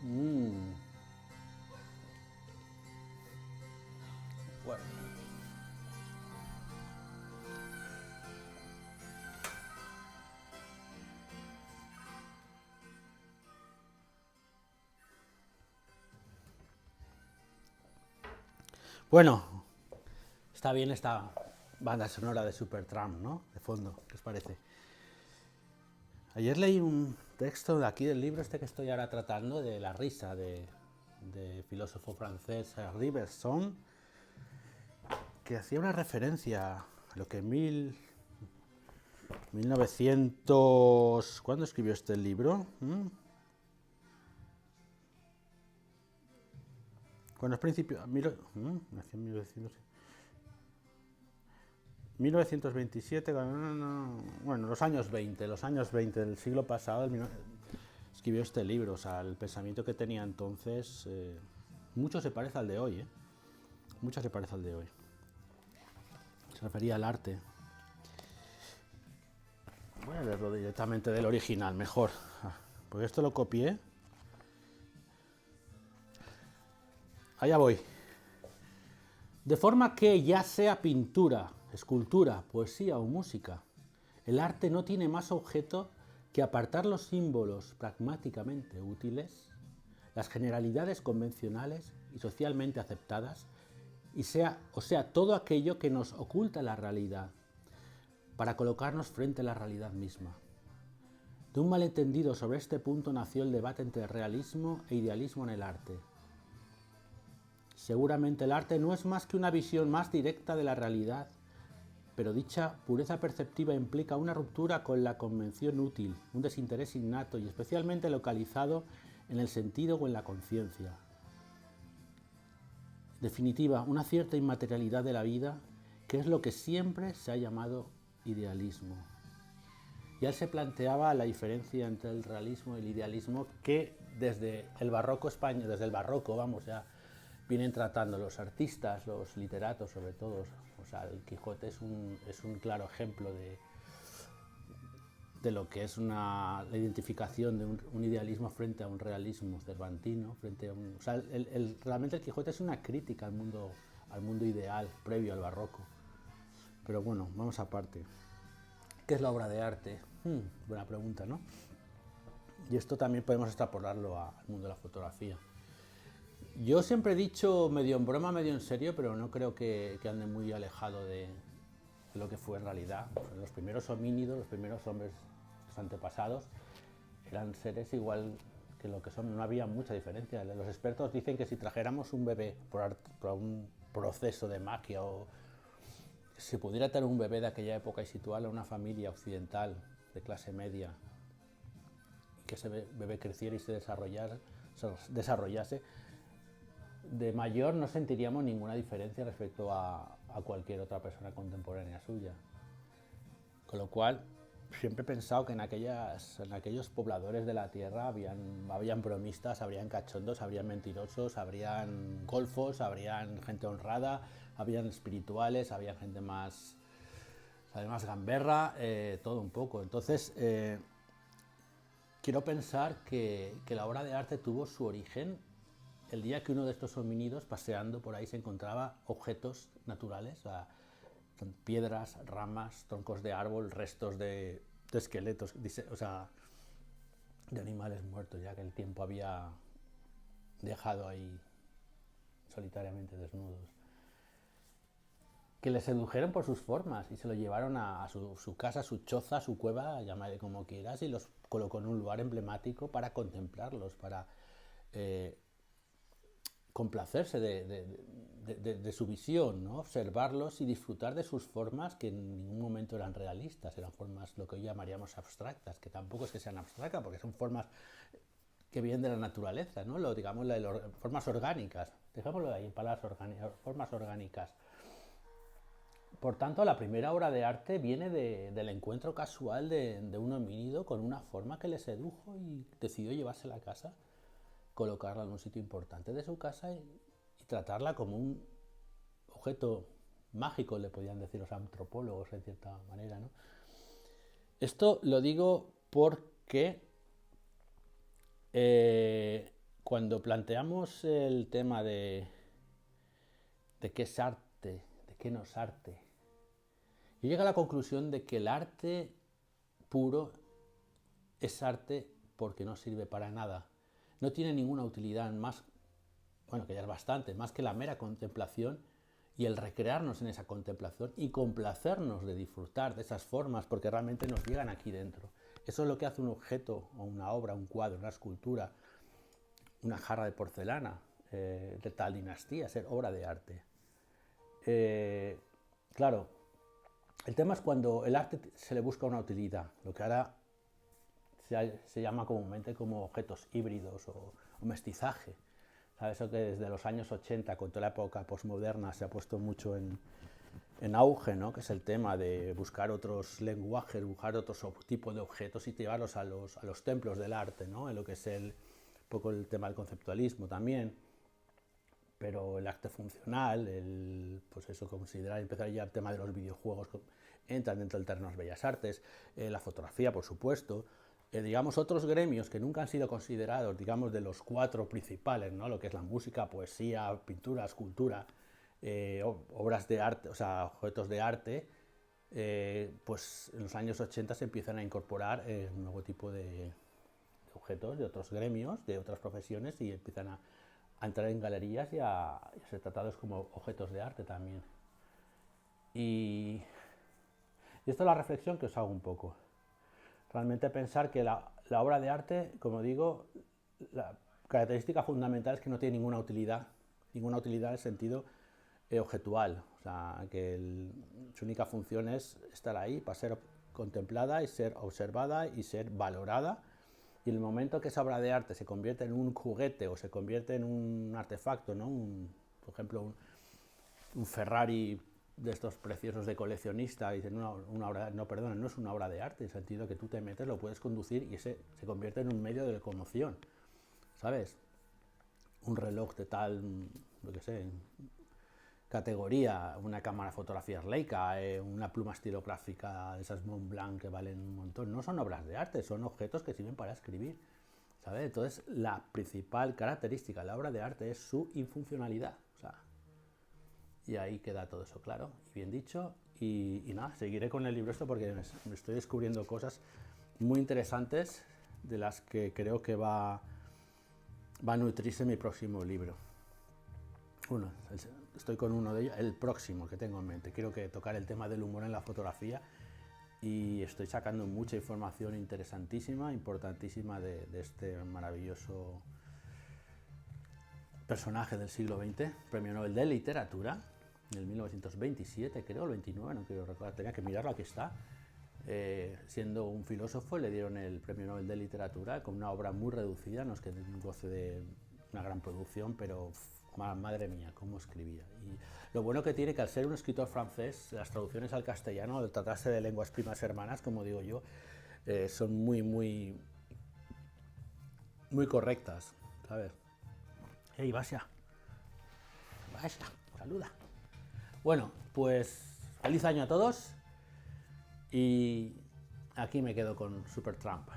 Mm, bueno. Bueno, está bien esta banda sonora de Supertramp, ¿no? De fondo, ¿qué os parece? Ayer leí un texto de aquí del libro este que estoy ahora tratando, de La risa, de filósofo francés Henri Bergson, que hacía una referencia a lo que 1900... ¿Cuándo escribió este libro? Cuando es principio... nació en 1927, bueno, los años 20 del siglo pasado, escribió este libro. O sea, el pensamiento que tenía entonces, mucho se parece al de hoy, ¿eh? Mucho se parece al de hoy. Se refería al arte. Voy a leerlo directamente del original, mejor. Porque esto lo copié. Allá voy. De forma que, ya sea pintura, escultura, poesía o música, el arte no tiene más objeto que apartar los símbolos pragmáticamente útiles, las generalidades convencionales y socialmente aceptadas, o sea, todo aquello que nos oculta la realidad, para colocarnos frente a la realidad misma. De un malentendido sobre este punto nació el debate entre realismo e idealismo en el arte. Seguramente el arte no es más que una visión más directa de la realidad, pero dicha pureza perceptiva implica una ruptura con la convención útil, un desinterés innato y especialmente localizado en el sentido o en la conciencia. En definitiva, una cierta inmaterialidad de la vida, que es lo que siempre se ha llamado idealismo. Ya se planteaba la diferencia entre el realismo y el idealismo, que desde el barroco español, desde el barroco, vamos, ya vienen tratando los artistas, los literatos sobre todo. O sea, el Quijote es un claro ejemplo de lo que es la identificación de un idealismo frente a un realismo cervantino, frente a o sea, realmente el Quijote es una crítica al mundo ideal previo al barroco. Pero bueno, vamos aparte. ¿Qué es la obra de arte? Buena pregunta, ¿no? Y esto también podemos extrapolarlo al mundo de la fotografía. Yo siempre he dicho, medio en broma, medio en serio, pero no creo que ande muy alejado de lo que fue en realidad. Los primeros homínidos, los primeros hombres, los antepasados, eran seres igual que lo que son. No había mucha diferencia. Los expertos dicen que si trajéramos un bebé por un proceso de magia, o si pudiera tener un bebé de aquella época y situarlo en una familia occidental de clase media, que ese bebé creciera y se desarrollase, de mayor no sentiríamos ninguna diferencia respecto a cualquier otra persona contemporánea suya. Con lo cual, siempre he pensado que en aquellos pobladores de la tierra habrían bromistas, habrían cachondos, habrían mentirosos, habrían golfos, habrían gente honrada, habrían espirituales, habría gente más, además gamberra, todo un poco. Entonces, quiero pensar que la obra de arte tuvo su origen el día que uno de estos homínidos, paseando por ahí, se encontraba objetos naturales, o sea, piedras, ramas, troncos de árbol, restos de esqueletos, o sea, de animales muertos, ya que el tiempo había dejado ahí solitariamente desnudos, que le sedujeron por sus formas y se lo llevaron a su casa, su choza, su cueva, llámale como quieras, y los colocó en un lugar emblemático para contemplarlos, para complacerse de su visión, ¿no? Observarlos y disfrutar de sus formas, que en ningún momento eran realistas, eran formas lo que hoy llamaríamos abstractas, que tampoco es que sean abstractas, porque son formas que vienen de la naturaleza, ¿no? Digamos, formas orgánicas, dejémoslo ahí, formas orgánicas. Por tanto, la primera obra de arte viene del encuentro casual de un homínido con una forma que le sedujo y decidió llevársela a casa, colocarla en un sitio importante de su casa y tratarla como un objeto mágico, le podían decir los antropólogos de cierta manera, ¿no? Esto lo digo porque cuando planteamos el tema de qué es arte, de qué no es arte, yo llego a la conclusión de que el arte puro es arte porque no sirve para nada. No tiene ninguna utilidad más, bueno, que ya es bastante, más que la mera contemplación y el recrearnos en esa contemplación y complacernos de disfrutar de esas formas porque realmente nos llegan aquí dentro. Eso es lo que hace un objeto o una obra, un cuadro, una escultura, una jarra de porcelana de tal dinastía, ser obra de arte. Claro, el tema es cuando el arte se le busca una utilidad, lo que ahora se llama comúnmente como objetos híbridos o mestizaje. ¿Sabes? Eso que desde los años 80, con toda la época posmoderna, se ha puesto mucho en auge, ¿no? Que es el tema de buscar otros lenguajes, buscar otros tipos de objetos y llevarlos a los templos del arte, ¿no? En lo que es un poco el tema del conceptualismo también. Pero el arte funcional, pues eso, considerar, empezar ya el tema de los videojuegos, entran dentro del terreno de las bellas artes, la fotografía, por supuesto, digamos, otros gremios que nunca han sido considerados, digamos, de los 4 principales, ¿no? Lo que es la música, poesía, pintura, escultura, obras de arte, o sea, objetos de arte, pues en los años 80 se empiezan a incorporar un nuevo tipo de objetos de otros gremios, de otras profesiones, y empiezan a entrar en galerías y a ser tratados como objetos de arte también. Y esta es la reflexión que os hago un poco. Realmente pensar que la obra de arte, como digo, la característica fundamental es que no tiene ninguna utilidad en el sentido objetual. O sea, que su única función es estar ahí para ser contemplada y ser observada y ser valorada. Y en el momento que esa obra de arte se convierte en un juguete o se convierte en un artefacto, ¿no? Por ejemplo, un Ferrari de estos preciosos de coleccionista, y dicen una obra, no, perdona, no es una obra de arte, en el sentido que tú te metes, lo puedes conducir y ese se convierte en un medio de locomoción, ¿sabes? Un reloj de tal, lo que sé, categoría, una cámara de fotografías Leica, una pluma estilográfica de esas Montblanc que valen un montón, no son obras de arte, son objetos que sirven para escribir, ¿sabes? Entonces, la principal característica de la obra de arte es su infuncionalidad, o sea, y ahí queda todo eso claro y bien dicho. Y nada, seguiré con el libro esto porque me estoy descubriendo cosas muy interesantes de las que creo que va a nutrirse mi próximo libro. Bueno, estoy con uno de ellos, el próximo que tengo en mente. Quiero tocar el tema del humor en la fotografía y estoy sacando mucha información interesantísima, importantísima de este maravilloso personaje del siglo XX, premio Nobel de Literatura, en el 1927, creo, el 29, no quiero recordar, tenía que mirarlo, aquí está. Siendo un filósofo, le dieron el premio Nobel de Literatura con una obra muy reducida, no es que goce de una gran producción, pero madre mía, cómo escribía. Y lo bueno que tiene que al ser un escritor francés, las traducciones al castellano, al tratarse de lenguas primas hermanas, como digo yo, son muy correctas, ¿sabes? ¡Hey, Basia! Basia, saluda. Bueno, pues feliz año a todos y aquí me quedo con Supertramp.